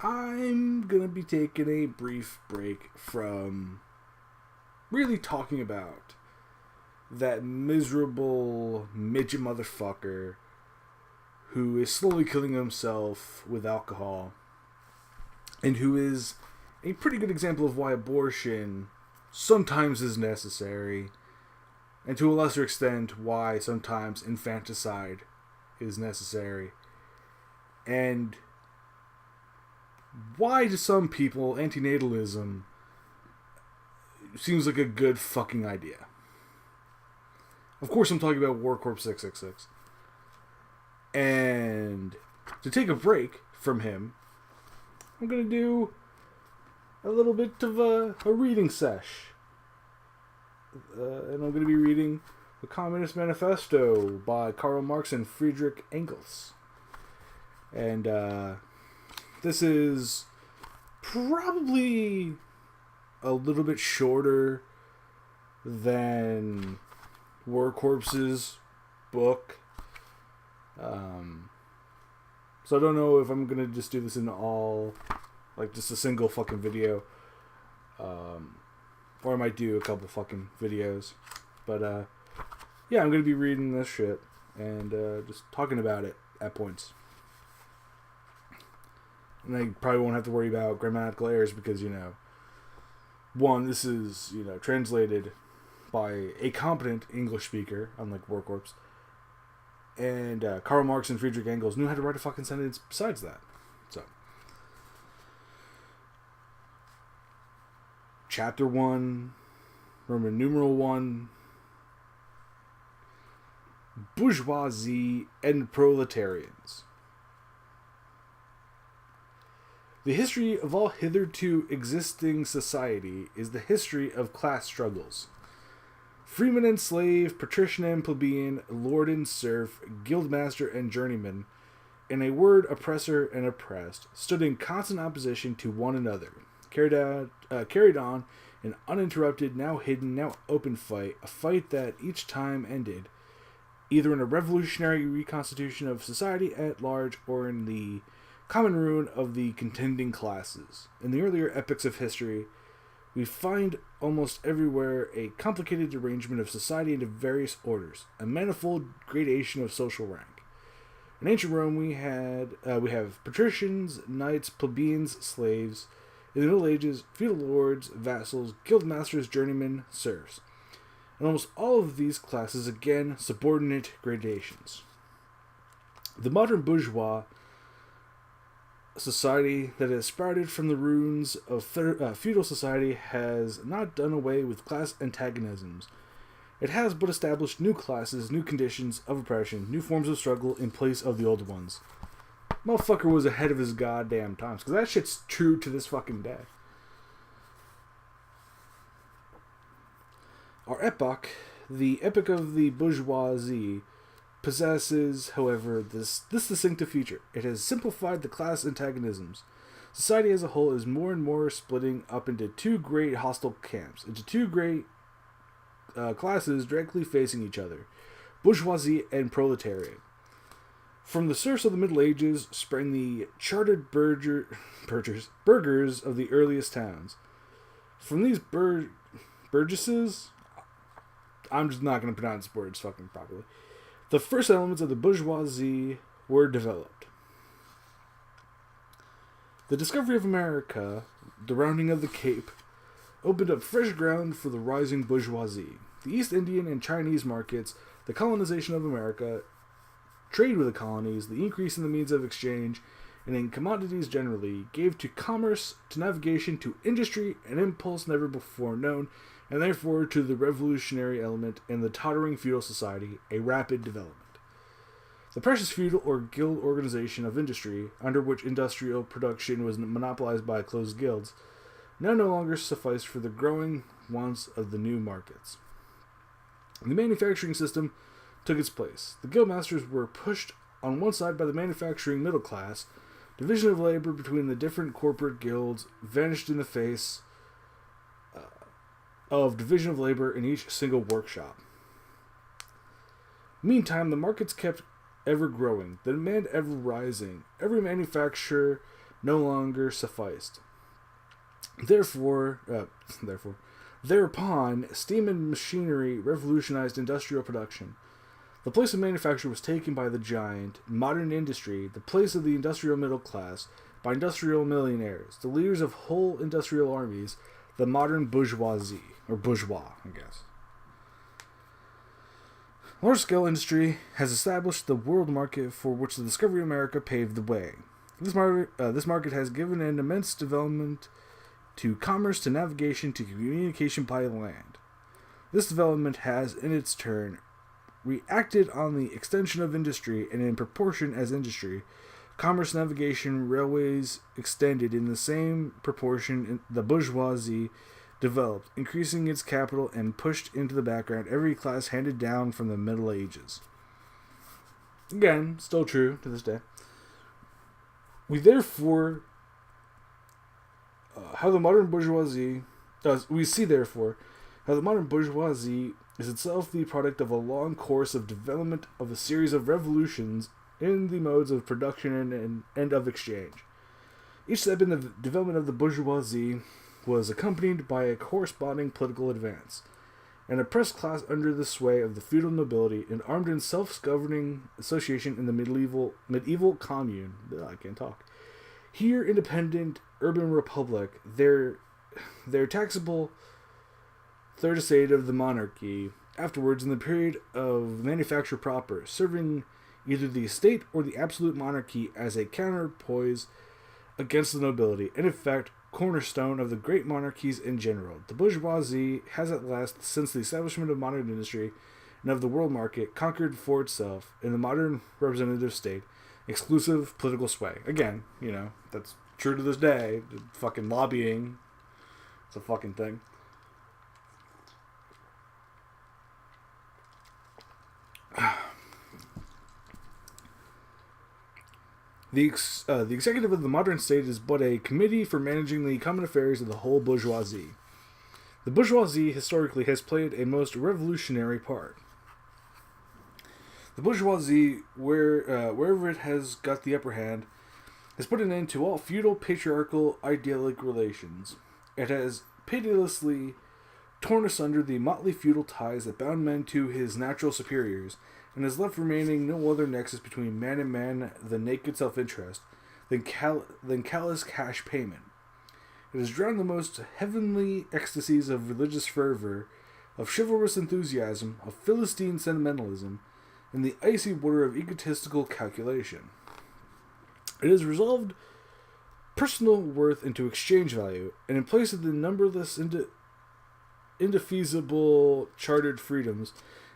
I'm gonna be taking a brief break from really talking about that miserable midget motherfucker who is slowly killing himself with alcohol and who is a pretty good example of why abortion sometimes is necessary, and to a lesser extent why sometimes infanticide is necessary. And why to some people antinatalism seems like a good fucking idea. Of course I'm talking about War Corp 666. And to take a break from him, I'm going to do a little bit of a reading sesh. And I'm going to be reading The Communist Manifesto by Karl Marx and Friedrich Engels. And this is probably a little bit shorter than War Corpse's book. So I don't know if I'm gonna just do this in all, like just a single fucking video, or I might do a couple fucking videos. But yeah, I'm gonna be reading this shit and just talking about it at points. And I probably won't have to worry about grammatical errors because, one, this is, translated by a competent English speaker, unlike War Corps. And Karl Marx and Friedrich Engels knew how to write a fucking sentence besides that. So, Chapter 1, Roman numeral 1, Bourgeoisie and Proletarians. The history of all hitherto existing society is the history of class struggles. Freeman and slave, patrician and plebeian, lord and serf, guildmaster and journeyman, in a word, oppressor and oppressed, stood in constant opposition to one another, carried on an uninterrupted, now hidden, now open fight, a fight that each time ended either in a revolutionary reconstitution of society at large or in the common ruin of the contending classes. In the earlier epochs of history, we find almost everywhere a complicated arrangement of society into various orders, a manifold gradation of social rank. In ancient Rome, we have patricians, knights, plebeians, slaves. In the Middle Ages, feudal lords, vassals, guildmasters, journeymen, serfs. And almost all of these classes, again, subordinate gradations. The modern bourgeois society that has sprouted from the ruins of feudal society has not done away with class antagonisms. It has but established new classes, new conditions of oppression, new forms of struggle in place of the old ones. Motherfucker was ahead of his goddamn times, because that shit's true to this fucking day. Our epoch, the epoch of the bourgeoisie, possesses, however, this distinctive feature. It has simplified the class antagonisms. Society as a whole is more and more splitting up into two great hostile camps, into two great classes directly facing each other, bourgeoisie and proletariat. From the serfs of the Middle Ages sprang the chartered burghers of the earliest towns. From these burgesses, I'm just not going to pronounce words fucking properly, the first elements of the bourgeoisie were developed. The discovery of America, the rounding of the Cape, opened up fresh ground for the rising bourgeoisie. The East Indian and Chinese markets, the colonization of America, trade with the colonies, the increase in the means of exchange, and in commodities generally, gave to commerce, to navigation, to industry, an impulse never before known, and therefore to the revolutionary element in the tottering feudal society, a rapid development. The precious feudal or guild organization of industry, under which industrial production was monopolized by closed guilds, now no longer sufficed for the growing wants of the new markets. The manufacturing system took its place. The guildmasters were pushed on one side by the manufacturing middle class. Division of labor between the different corporate guilds vanished in the face of division of labor in each single workshop. Meantime, the markets kept ever growing, the demand ever rising. Every manufacturer no longer sufficed. Thereupon, steam and machinery revolutionized industrial production. The place of manufacture was taken by the giant, modern industry, the place of the industrial middle class, by industrial millionaires, the leaders of whole industrial armies, the modern bourgeoisie, or bourgeois, I guess. Large-scale industry has established the world market for which the discovery of America paved the way. This market has given an immense development to commerce, to navigation, to communication by land. This development has, in its turn, reacted on the extension of industry, and in proportion as industry, commerce, navigation, railways extended in the same proportion, the bourgeoisie developed, increasing its capital and pushed into the background every class handed down from the Middle Ages. Again, still true to this day. We therefore how the modern bourgeoisie is itself the product of a long course of development of a series of revolutions in the modes of production and of exchange. Each step in the development of the bourgeoisie was accompanied by a corresponding political advance. An oppressed class under the sway of the feudal nobility, an armed and self-governing association in the medieval commune. I can't talk. Here, independent urban republic, their taxable third estate of the monarchy, afterwards in the period of manufacture proper, serving either the state or the absolute monarchy as a counterpoise against the nobility, and in fact, cornerstone of the great monarchies in general. The bourgeoisie has at last, since the establishment of modern industry and of the world market, conquered for itself, in the modern representative state, exclusive political sway. Again, that's true to this day. The fucking lobbying, it's a fucking thing. The executive of the modern state is but a committee for managing the common affairs of the whole bourgeoisie. The bourgeoisie, historically, has played a most revolutionary part. The bourgeoisie, wherever it has got the upper hand, has put an end to all feudal, patriarchal, idyllic relations. It has pitilessly torn asunder the motley feudal ties that bound man to his natural superiors, and has left remaining no other nexus between man and man than naked self-interest, than callous cash payment. It has drowned the most heavenly ecstasies of religious fervor, of chivalrous enthusiasm, of Philistine sentimentalism, in the icy water of egotistical calculation. It has resolved personal worth into exchange value, and in place of the numberless indefeasible chartered freedoms,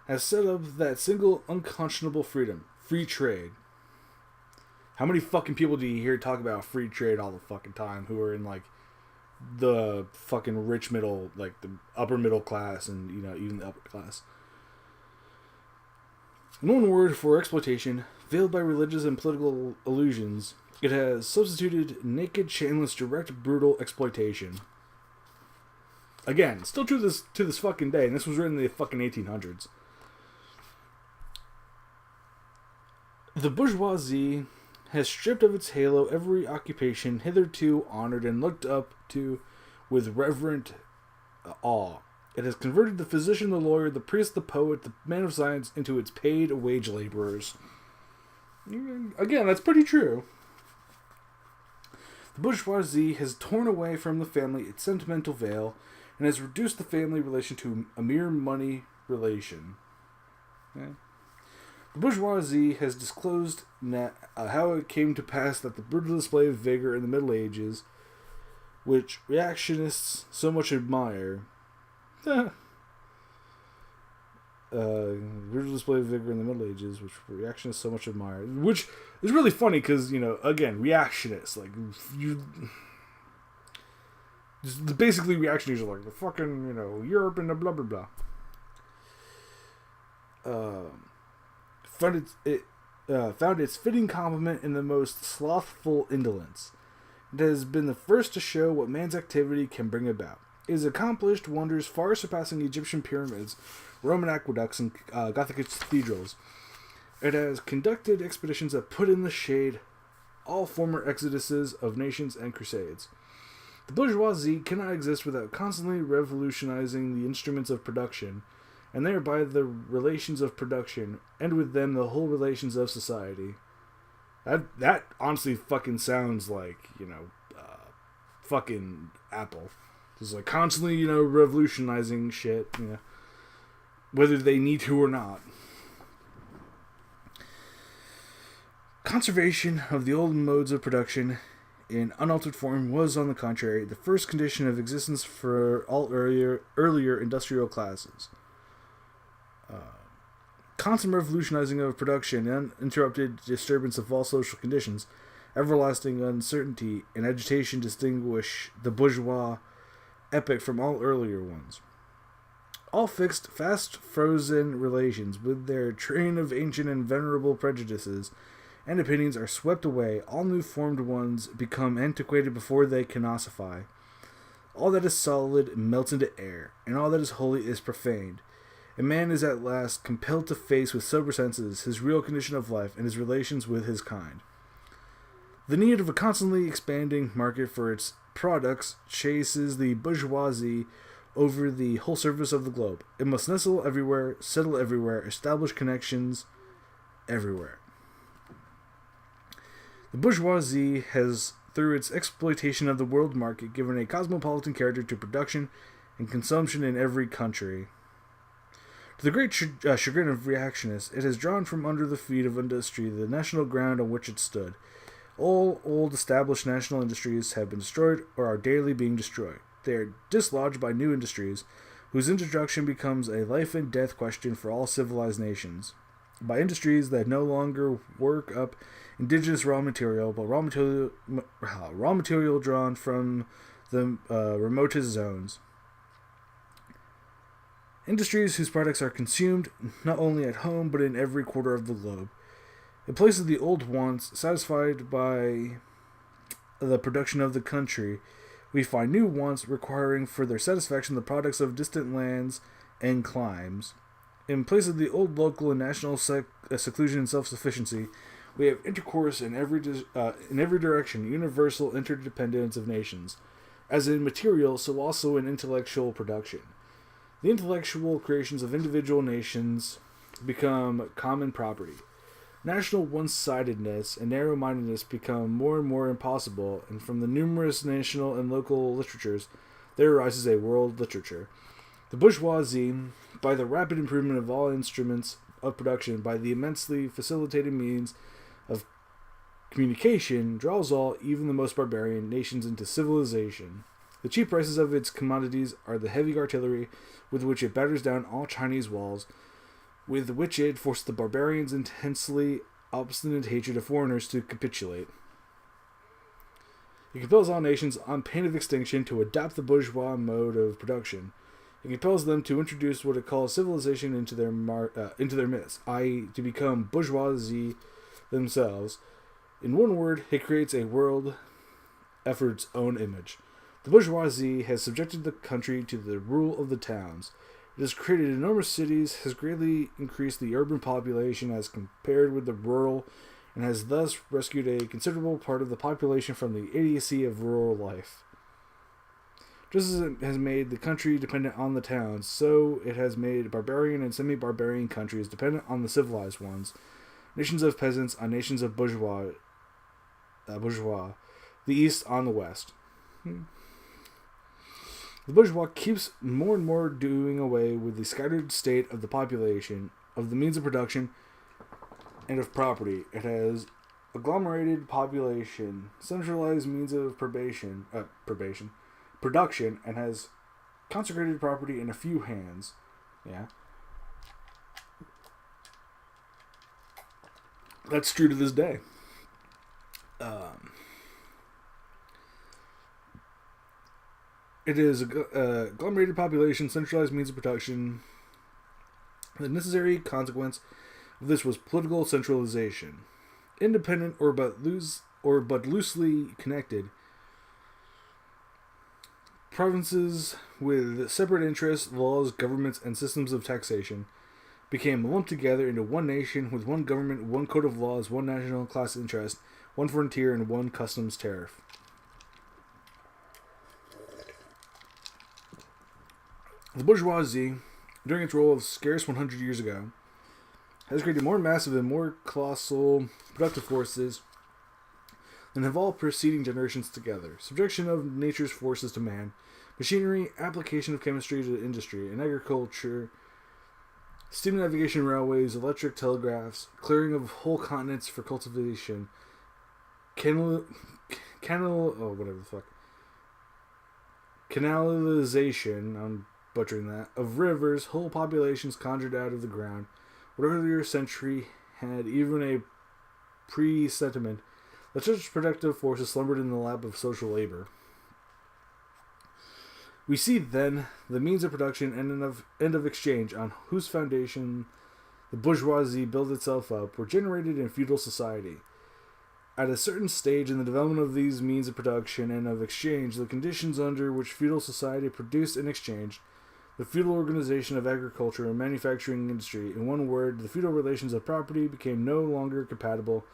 has set up that single unconscionable freedom, free trade. How many fucking people do you hear talk about free trade all the fucking time who are in, the fucking rich middle, the upper middle class and, even the upper class? In one word for exploitation, veiled by religious and political illusions, it has substituted naked, shameless, direct, brutal exploitation. Again, still true to this fucking day, and this was written in the fucking 1800s. The bourgeoisie has stripped of its halo every occupation hitherto honored and looked up to with reverent awe. It has converted the physician, the lawyer, the priest, the poet, the man of science into its paid wage laborers. Again, that's pretty true. The bourgeoisie has torn away from the family its sentimental veil and has reduced the family relation to a mere money relation. Okay. The bourgeoisie has disclosed how it came to pass that the brutal display of vigor in the Middle Ages, which reactionists so much admire, brutal display of vigor in the Middle Ages, which reactionists so much admire, which is really funny because, again, reactionists, basically reactionaries are the fucking, Europe and the blah, blah, blah. Found its fitting complement in the most slothful indolence. It has been the first to show what man's activity can bring about. It has accomplished wonders far surpassing Egyptian pyramids, Roman aqueducts, and Gothic cathedrals. It has conducted expeditions that put in the shade all former exoduses of nations and crusades. The bourgeoisie cannot exist without constantly revolutionizing the instruments of production, and thereby the relations of production, and with them the whole relations of society. That honestly fucking sounds like, fucking Apple. Just like constantly, revolutionizing shit, whether they need to or not. Conservation of the old modes of production in unaltered form was, on the contrary, the first condition of existence for all earlier industrial classes. Constant revolutionizing of production, uninterrupted disturbance of all social conditions, everlasting uncertainty, and agitation distinguish the bourgeois epoch from all earlier ones. All fixed, fast-frozen relations, with their train of ancient and venerable prejudices and opinions, are swept away. All new-formed ones become antiquated before they can ossify. All that is solid melts into air, and all that is holy is profaned. And man is at last compelled to face with sober senses his real condition of life and his relations with his kind. The need of a constantly expanding market for its products chases the bourgeoisie over the whole surface of the globe. It must nestle everywhere, settle everywhere, establish connections everywhere. The bourgeoisie has, through its exploitation of the world market, given a cosmopolitan character to production and consumption in every country. To the great chagrin of reactionists, it has drawn from under the feet of industry the national ground on which it stood. All old established national industries have been destroyed or are daily being destroyed. They are dislodged by new industries, whose introduction becomes a life and death question for all civilized nations. By industries that no longer work up indigenous raw material, but raw material drawn from the remotest zones. Industries whose products are consumed not only at home, but in every quarter of the globe. In place of the old wants satisfied by the production of the country, we find new wants requiring for their satisfaction the products of distant lands and climes. In place of the old local and national seclusion and self-sufficiency, we have intercourse in every direction, universal interdependence of nations, as in material, so also in intellectual production. The intellectual creations of individual nations become common property. National one-sidedness and narrow-mindedness become more and more impossible, and from the numerous national and local literatures, there arises a world literature. The bourgeoisie, by the rapid improvement of all instruments of production, by the immensely facilitated means of communication, draws all, even the most barbarian, nations into civilization. The cheap prices of its commodities are the heavy artillery with which it batters down all Chinese walls, with which it forced the barbarians' intensely obstinate hatred of foreigners to capitulate. It compels all nations, on pain of extinction, to adopt the bourgeois mode of production. It compels them to introduce what it calls civilization into their midst, i.e., to become bourgeoisie themselves. In one word, it creates a world after its own image. The bourgeoisie has subjected the country to the rule of the towns. It has created enormous cities, has greatly increased the urban population as compared with the rural, and has thus rescued a considerable part of the population from the idiocy of rural life. Just as it has made the country dependent on the towns, so it has made barbarian and semi-barbarian countries dependent on the civilized ones, nations of peasants on nations of bourgeois, the East on the West. The bourgeois keeps more and more doing away with the scattered state of the population, of the means of production, and of property. It has agglomerated population, centralized means of production, and has consecrated property in a few hands. Yeah. That's true to this day. It is a agglomerated population, centralized means of production. The necessary consequence of this was political centralization. Independent or but loosely connected, provinces with separate interests, laws, governments, and systems of taxation became lumped together into one nation with one government, one code of laws, one national class interest, one frontier, and one customs tariff. The bourgeoisie, during its role of scarce 100 years ago, has created more massive and more colossal productive forces than have all preceding generations together. Subjection of nature's forces to man, machinery, application of chemistry to industry and agriculture, steam navigation railways, electric telegraphs, clearing of whole continents for cultivation, canalization, I'm butchering that, of rivers, whole populations conjured out of the ground. What earlier century had even a presentiment that such productive forces slumbered in the lap of social labor. We see then the means of production and end of exchange on whose foundation the bourgeoisie built itself up were generated in feudal society. At a certain stage in the development of these means of production and of exchange, the conditions under which feudal society produced and exchanged, the feudal organization of agriculture and manufacturing industry, in one word, the feudal relations of property, became no longer compatible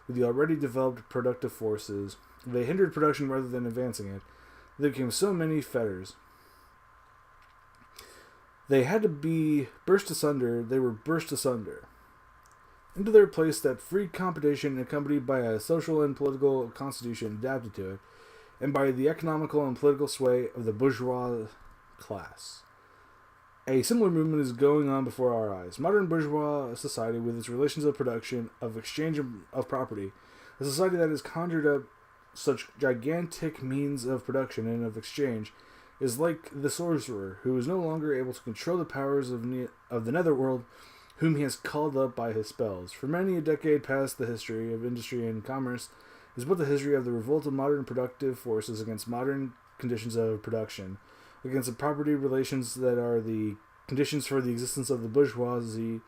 with the already developed productive forces. They hindered production rather than advancing it. They became so many fetters. They had to be burst asunder. They were burst asunder. Into their place that free competition accompanied by a social and political constitution adapted to it, and by the economical and political sway of the bourgeois class. A similar movement is going on before our eyes. Modern bourgeois society, with its relations of production, of exchange of property, a society that has conjured up such gigantic means of production and of exchange, is like the sorcerer, who is no longer able to control the powers of the netherworld, whom he has called up by his spells. For many a decade past, the history of industry and commerce is but the history of the revolt of modern productive forces against modern conditions of production, against the property relations that are the conditions for the existence of the bourgeoisie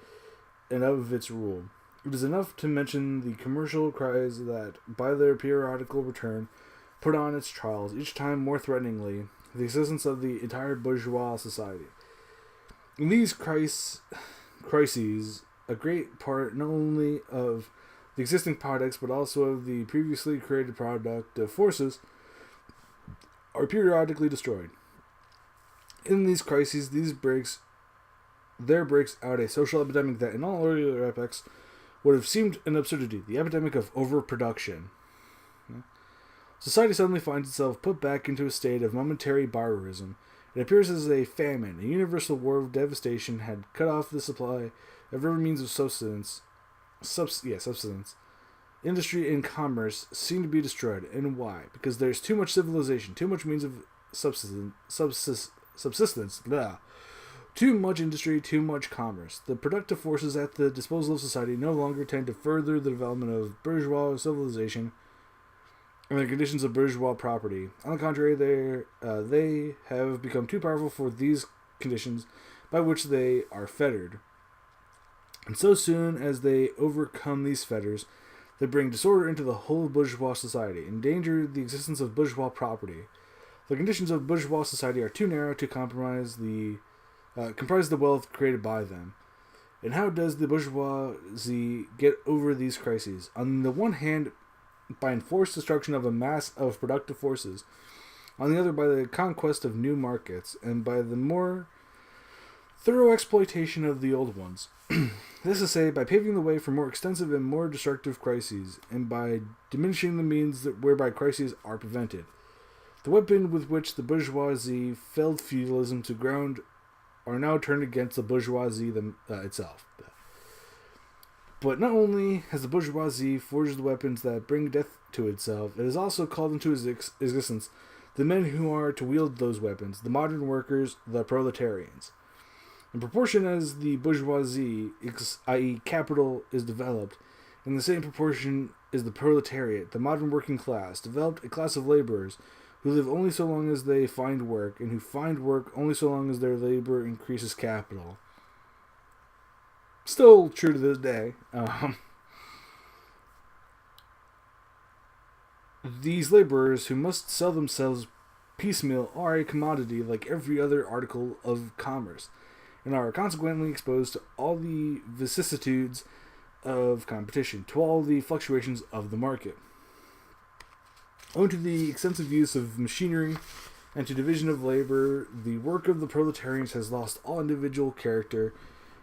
and of its rule. It is enough to mention the commercial cries that, by their periodical return, put on its trials, each time more threateningly, the existence of the entire bourgeois society. In these crises, a great part not only of the existing products but also of the previously created productive forces are periodically destroyed. In these crises, there breaks out a social epidemic that in all earlier epochs would have seemed an absurdity, the epidemic of overproduction. Society suddenly finds itself put back into a state of momentary barbarism. It appears as a famine, a universal war of devastation had cut off the supply of every means of subsistence. Industry and commerce seem to be destroyed. And why? Because there's too much civilization, too much means of subsistence, too much industry, too much commerce. The productive forces at the disposal of society no longer tend to further the development of bourgeois civilization and the conditions of bourgeois property. On the contrary, they have become too powerful for these conditions by which they are fettered. And so soon as they overcome these fetters, they bring disorder into the whole bourgeois society, endanger the existence of bourgeois property. The conditions of bourgeois society are too narrow to comprise the wealth created by them. And how does the bourgeoisie get over these crises? On the one hand, by enforced destruction of a mass of productive forces. On the other, by the conquest of new markets, and by the more thorough exploitation of the old ones. This is to say, by paving the way for more extensive and more destructive crises, and by diminishing the means whereby crises are prevented. The weapon with which the bourgeoisie felled feudalism to ground are now turned against the bourgeoisie itself. But not only has the bourgeoisie forged the weapons that bring death to itself, it has also called into existence the men who are to wield those weapons, the modern workers, the proletarians. In proportion as the bourgeoisie, i.e. capital, is developed, in the same proportion is the proletariat, the modern working class, developed a class of laborers who live only so long as they find work, and who find work only so long as their labor increases capital. Still true to this day. These laborers who must sell themselves piecemeal are a commodity like every other article of commerce, and are consequently exposed to all the vicissitudes of competition, to all the fluctuations of the market. Owing to the extensive use of machinery and to division of labor, the work of the proletarians has lost all individual character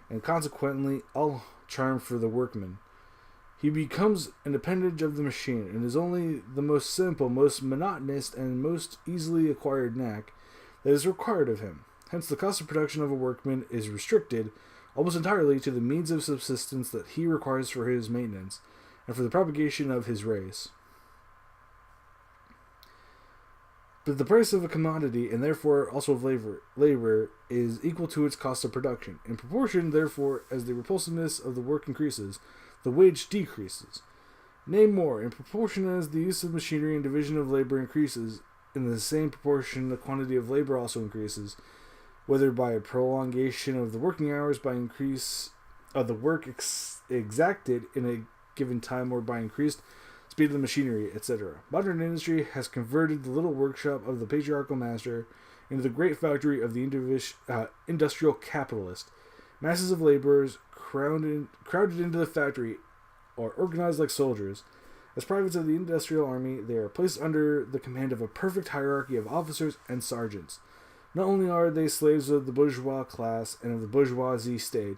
and consequently all charm for the workman. He becomes an appendage of the machine, and is only the most simple, most monotonous, and most easily acquired knack that is required of him. Hence, the cost of production of a workman is restricted almost entirely to the means of subsistence that he requires for his maintenance, and for the propagation of his race. But the price of a commodity, and therefore also of labor, is equal to its cost of production. In proportion, therefore, as the repulsiveness of the work increases, the wage decreases. Nay more, in proportion as the use of machinery and division of labor increases, in the same proportion the quantity of labor also increases, whether by a prolongation of the working hours, by increase of the work exacted in a given time, or by increased speed of the machinery, etc. Modern industry has converted the little workshop of the patriarchal master into the great factory of the industrial capitalist. Masses of laborers crowded into the factory are organized like soldiers. As privates of the industrial army, they are placed under the command of a perfect hierarchy of officers and sergeants. Not only are they slaves of the bourgeois class and of the bourgeoisie state,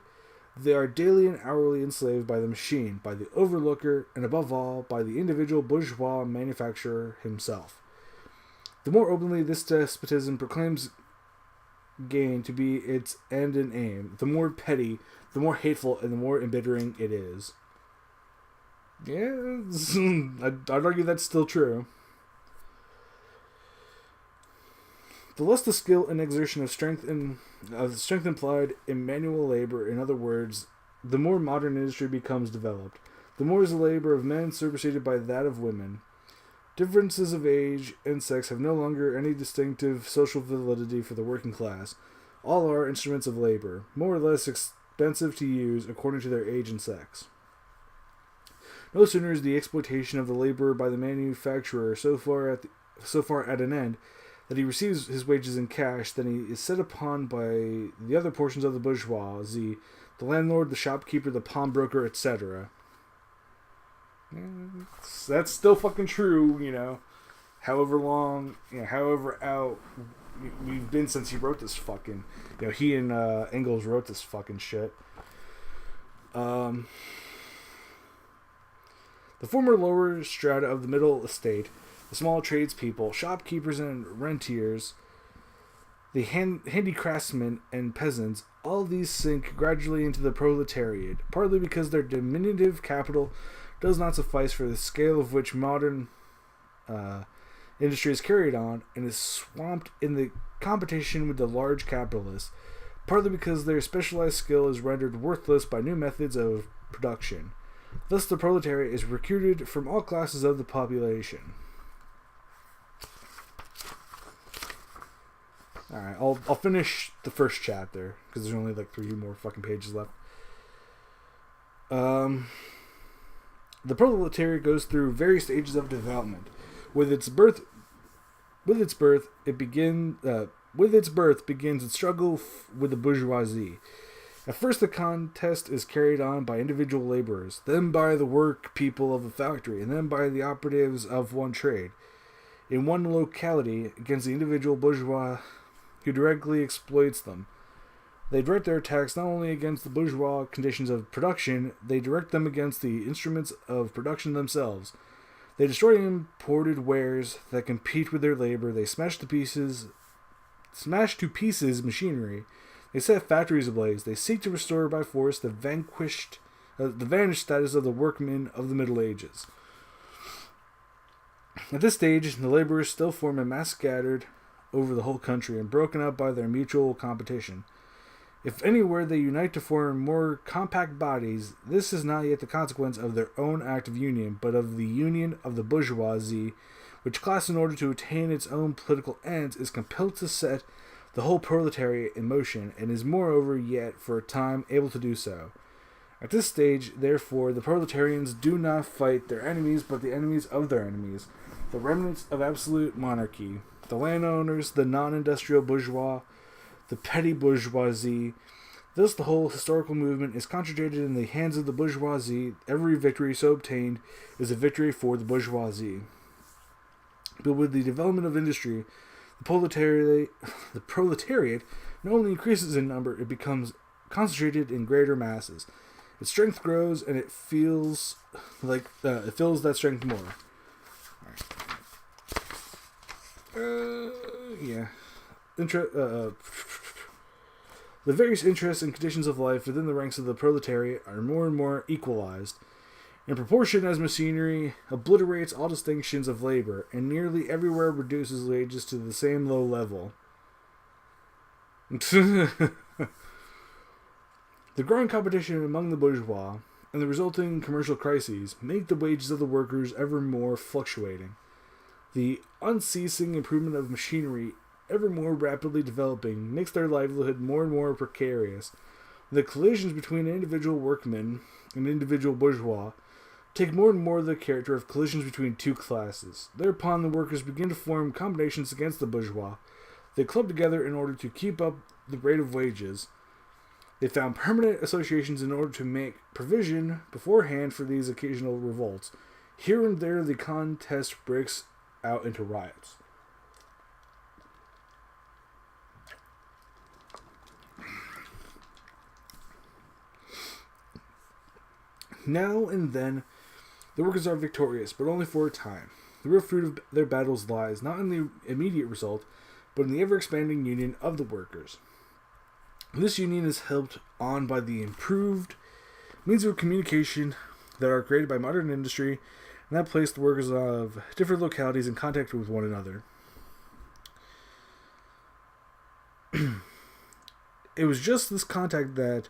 they are daily and hourly enslaved by the machine, by the overlooker, and above all, by the individual bourgeois manufacturer himself. The more openly this despotism proclaims gain to be its end and aim, the more petty, the more hateful, and the more embittering it is. Yeah, I'd argue that's still true. The less the skill and exertion of strength implied in manual labor, in other words, the more modern industry becomes developed. The more is the labor of men superseded by that of women. Differences of age and sex have no longer any distinctive social validity for the working class. All are instruments of labor, more or less expensive to use according to their age and sex. No sooner is the exploitation of the laborer by the manufacturer so far at an end that he receives his wages in cash than he is set upon by the other portions of the bourgeoisie, the landlord, the shopkeeper, the pawnbroker, etc. That's still fucking true, you know. However long, however out we've been since he wrote this fucking, he and Engels wrote this fucking shit. The former lower strata of the middle estate, the small tradespeople, shopkeepers and rentiers, the handicraftsmen and peasants, all these sink gradually into the proletariat, partly because their diminutive capital does not suffice for the scale of which modern industry is carried on, and is swamped in the competition with the large capitalists, partly because their specialized skill is rendered worthless by new methods of production. Thus the proletariat is recruited from all classes of the population. Alright, I'll finish the first chapter, because there's only like 3 more fucking pages left. The proletariat goes through various stages of development. With its birth begins its struggle with the bourgeoisie. At first, the contest is carried on by individual laborers, then by the work people of a factory, and then by the operatives of one trade. In one locality, against the individual bourgeois who directly exploits them. They direct their attacks not only against the bourgeois conditions of production, they direct them against the instruments of production themselves. They destroy imported wares that compete with their labor. They smash to pieces machinery. They set factories ablaze. They seek to restore by force the vanished status of the workmen of the Middle Ages. At this stage, the laborers still form a mass scattered over the whole country and broken up by their mutual competition. If anywhere they unite to form more compact bodies, this is not yet the consequence of their own act of union, but of the union of the bourgeoisie, which class, in order to attain its own political ends, is compelled to set the whole proletariat in motion, and is moreover yet for a time able to do so. At this stage, therefore, the proletarians do not fight their enemies, but the enemies of their enemies, the remnants of absolute monarchy, the landowners, the non-industrial bourgeois, the petty bourgeoisie. Thus the whole historical movement is concentrated in the hands of the bourgeoisie. Every victory so obtained is a victory for the bourgeoisie. But with the development of industry, the proletariat not only increases in number, it becomes concentrated in greater masses. Its strength grows, and it feels like it feels that strength more. Yeah. The various interests and conditions of life within the ranks of the proletariat are more and more equalized, in proportion as machinery obliterates all distinctions of labor and nearly everywhere reduces wages to the same low level. The growing competition among the bourgeois and the resulting commercial crises make the wages of the workers ever more fluctuating. The unceasing improvement of machinery, ever more rapidly developing, makes their livelihood more and more precarious. The collisions between individual workmen and individual bourgeois take more and more the character of collisions between two classes. Thereupon the workers begin to form combinations against the bourgeois. They club together in order to keep up the rate of wages. They found permanent associations in order to make provision beforehand for these occasional revolts. Here and there the contest breaks out into riots. Now and then the workers are victorious, but only for a time. The real fruit of their battles lies not in the immediate result, but in the ever-expanding union of the workers. This union is helped on by the improved means of communication that are created by modern industry, and that place the workers of different localities in contact with one another. It was just this contact that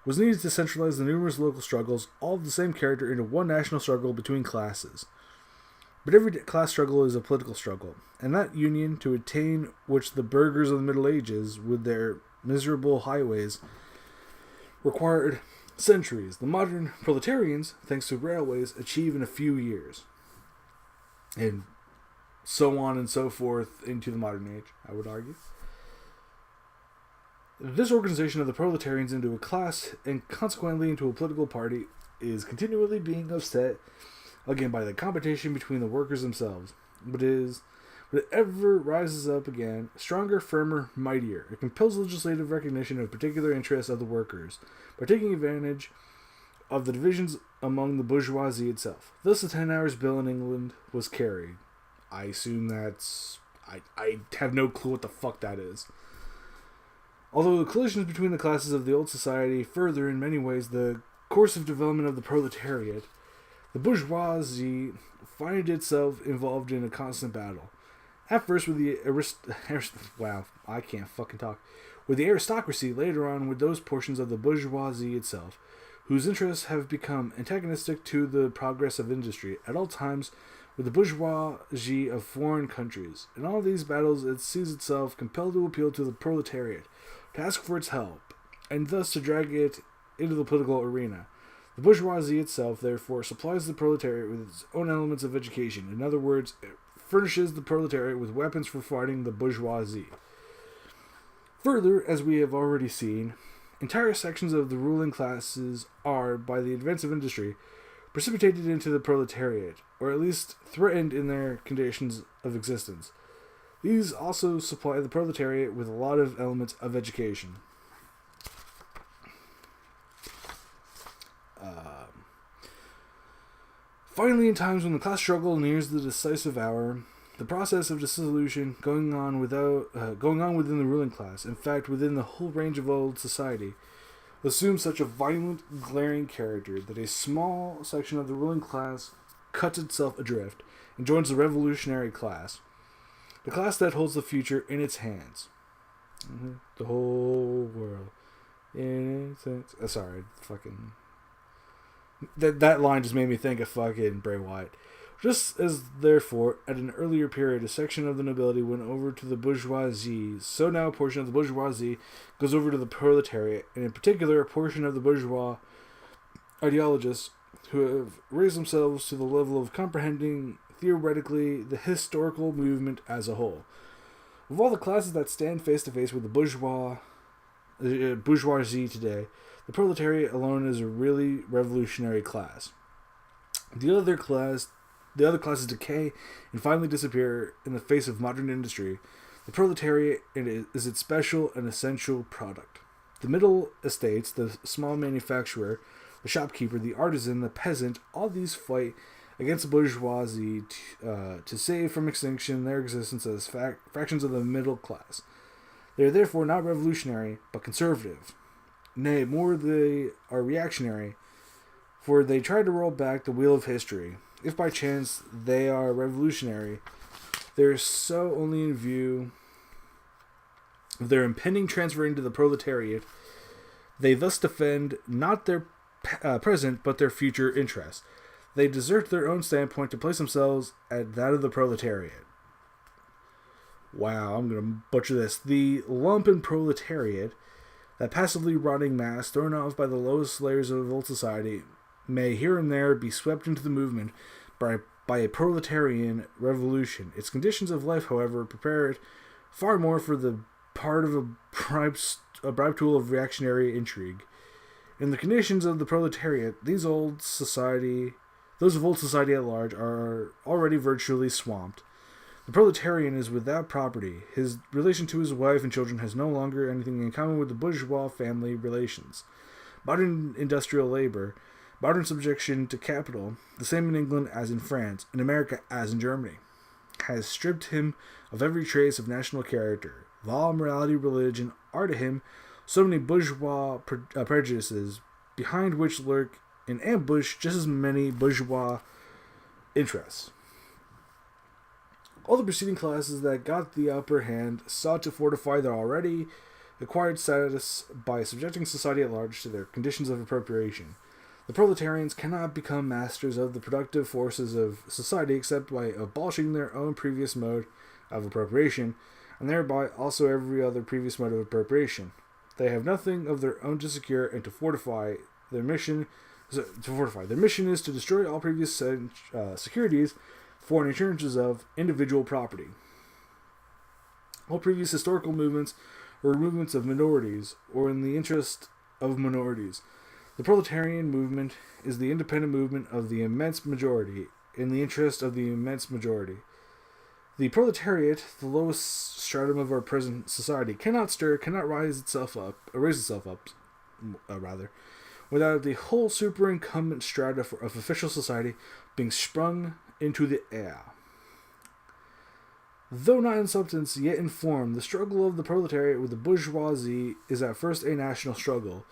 was needed to centralize the numerous local struggles, all of the same character, into one national struggle between classes. But every class struggle is a political struggle, and that union, to attain which the burghers of the Middle Ages, with their miserable highways, required centuries, the modern proletarians, thanks to railways, achieve in a few years. And so on and so forth into the modern age, I would argue. This organization of the proletarians into a class, and consequently into a political party, is continually being upset, again, by the competition between the workers themselves. But it ever rises up again, stronger, firmer, mightier. It compels legislative recognition of particular interests of the workers, by taking advantage of the divisions among the bourgeoisie itself. Thus the 10 Hours Bill in England was carried. I assume that's... I have no clue what the fuck that is. Although the collisions between the classes of the old society further in many ways the course of development of the proletariat, the bourgeoisie find itself involved in a constant battle. At first with the with the aristocracy, later on with those portions of the bourgeoisie itself, whose interests have become antagonistic to the progress of industry, at all times with the bourgeoisie of foreign countries. In all these battles it sees itself compelled to appeal to the proletariat, to ask for its help, and thus to drag it into the political arena. The bourgeoisie itself, therefore, supplies the proletariat with its own elements of education. In other words, it furnishes the proletariat with weapons for fighting the bourgeoisie. Further, as we have already seen, entire sections of the ruling classes are, by the advance of industry, precipitated into the proletariat, or at least threatened in their conditions of existence. These also supply the proletariat with a lot of elements of education. Finally, in times when the class struggle nears the decisive hour, the process of dissolution going on within the ruling class, in fact within the whole range of old society, assumes such a violent, glaring character that a small section of the ruling class cuts itself adrift and joins the revolutionary class, the class that holds the future in its hands. The whole world in its hands. Sorry, fucking... That line just made me think of fucking Bray Wyatt. Just as, therefore, at an earlier period, a section of the nobility went over to the bourgeoisie, so now a portion of the bourgeoisie goes over to the proletariat, and in particular, a portion of the bourgeois ideologists who have raised themselves to the level of comprehending, theoretically, the historical movement as a whole. Of all the classes that stand face to face with the bourgeoisie today, the proletariat alone is a really revolutionary class. The other The other classes decay and finally disappear in the face of modern industry. The proletariat is its special and essential product. The middle estates, the small manufacturer, the shopkeeper, the artisan, the peasant, all these fight against the bourgeoisie to save from extinction their existence as fractions of the middle class. They are therefore not revolutionary, but conservative. Nay, more, they are reactionary, for they try to roll back the wheel of history. If by chance they are revolutionary, they are so only in view of their impending transfer into the proletariat. They thus defend not their present, but their future interests. They desert their own standpoint to place themselves at that of the proletariat. Wow, I'm going to butcher this. The lumpen proletariat, that passively rotting mass thrown off by the lowest layers of old society, may here and there be swept into the movement by a proletarian revolution. Its conditions of life, however, prepare it far more for the part of a bribe tool of reactionary intrigue. In the conditions of the proletariat, those of old society at large, are already virtually swamped. The proletarian is without property. His relation to his wife and children has no longer anything in common with the bourgeois family relations. Modern industrial labor, modern subjection to capital, the same in England as in France, in America as in Germany, has stripped him of every trace of national character. Law, morality, religion are to him so many bourgeois prejudices, behind which lurk in ambush just as many bourgeois interests. All the preceding classes that got the upper hand sought to fortify their already acquired status by subjecting society at large to their conditions of appropriation. The proletarians cannot become masters of the productive forces of society except by abolishing their own previous mode of appropriation, and thereby also every other previous mode of appropriation. They have nothing of their own to secure and to fortify. Their mission is to destroy all previous securities for an assurances of individual property. All previous historical movements were movements of minorities, or in the interest of minorities. The proletarian movement is the independent movement of the immense majority, in the interest of the immense majority. The proletariat, the lowest stratum of our present society, cannot raise itself up, without the whole superincumbent strata of official society being sprung into the air. Though not in substance, yet in form, the struggle of the proletariat with the bourgeoisie is at first a national struggle.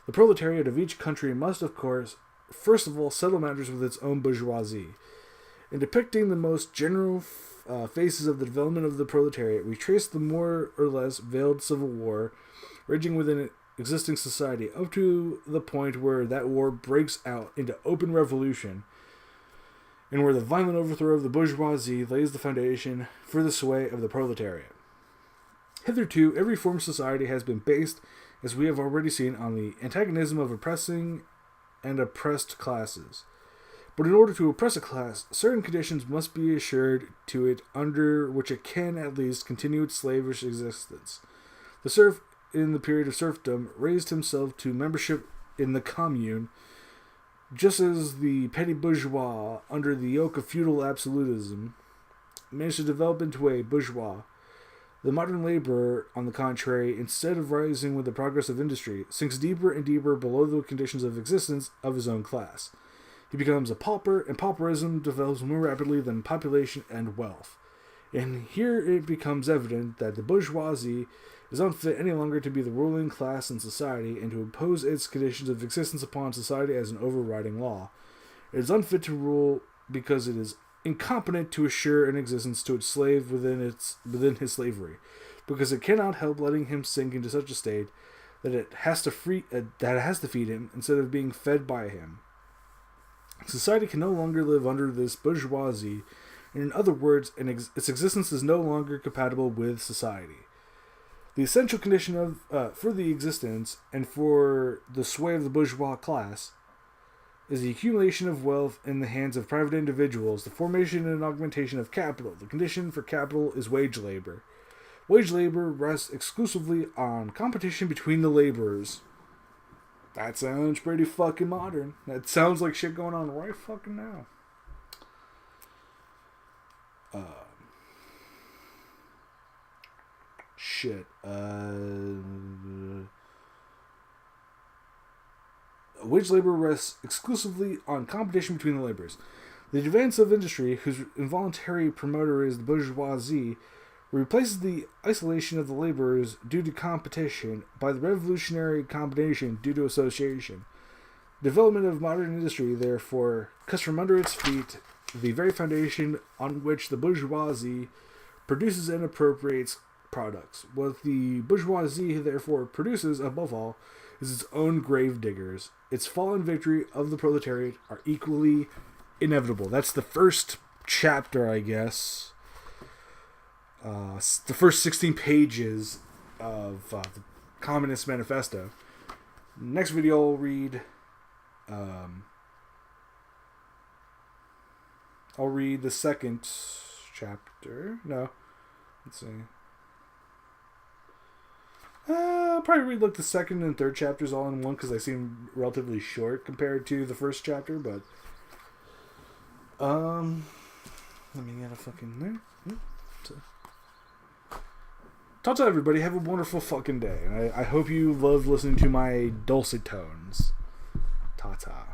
The proletariat of each country must, of course, first of all settle matters with its own bourgeoisie. In depicting the most general phases of the development of the proletariat, we trace the more or less veiled civil war raging within existing society up to the point where that war breaks out into open revolution, and where the violent overthrow of the bourgeoisie lays the foundation for the sway of the proletariat. Hitherto, every form of society has been based, as we have already seen, on the antagonism of oppressing and oppressed classes. But in order to oppress a class, certain conditions must be assured to it under which it can, at least, continue its slavish existence. The serf, in the period of serfdom, raised himself to membership in the commune, just as the petty bourgeois, under the yoke of feudal absolutism, managed to develop into a bourgeois. The modern laborer, on the contrary, instead of rising with the progress of industry, sinks deeper and deeper below the conditions of existence of his own class. He becomes a pauper, and pauperism develops more rapidly than population and wealth. And here it becomes evident that the bourgeoisie is unfit any longer to be the ruling class in society and to impose its conditions of existence upon society as an overriding law. It is unfit to rule because it is incompetent to assure an existence to its slave within his slavery, because it cannot help letting him sink into such a state that it has to feed him instead of being fed by him. Society can no longer live under this bourgeoisie, and in other words, its existence is no longer compatible with society. The essential condition for the existence and for the sway of the bourgeois class is the accumulation of wealth in the hands of private individuals, the formation and augmentation of capital. The condition for capital is wage labor. Wage labor rests exclusively on competition between the laborers. That sounds pretty fucking modern. That sounds like shit going on right fucking now. Shit. Wage labor rests exclusively on competition between the laborers. The advance of industry, whose involuntary promoter is the bourgeoisie, replaces the isolation of the laborers due to competition by the revolutionary combination due to association. Development of modern industry, therefore, cuts from under its feet the very foundation on which the bourgeoisie produces and appropriates products. What the bourgeoisie, therefore, produces, above all, is its own grave diggers. Its fall and victory of the proletariat are equally inevitable. That's the first chapter, I guess. The first 16 pages of the Communist Manifesto. Next video I'll read... I'll read the second chapter. No. Let's see. I'll probably read like the second and third chapters all in one because they seem relatively short compared to the first chapter, but let me get a fucking there. Talk to everybody. Have a wonderful fucking day. And I hope you love listening to my dulcet tones. Ta-ta.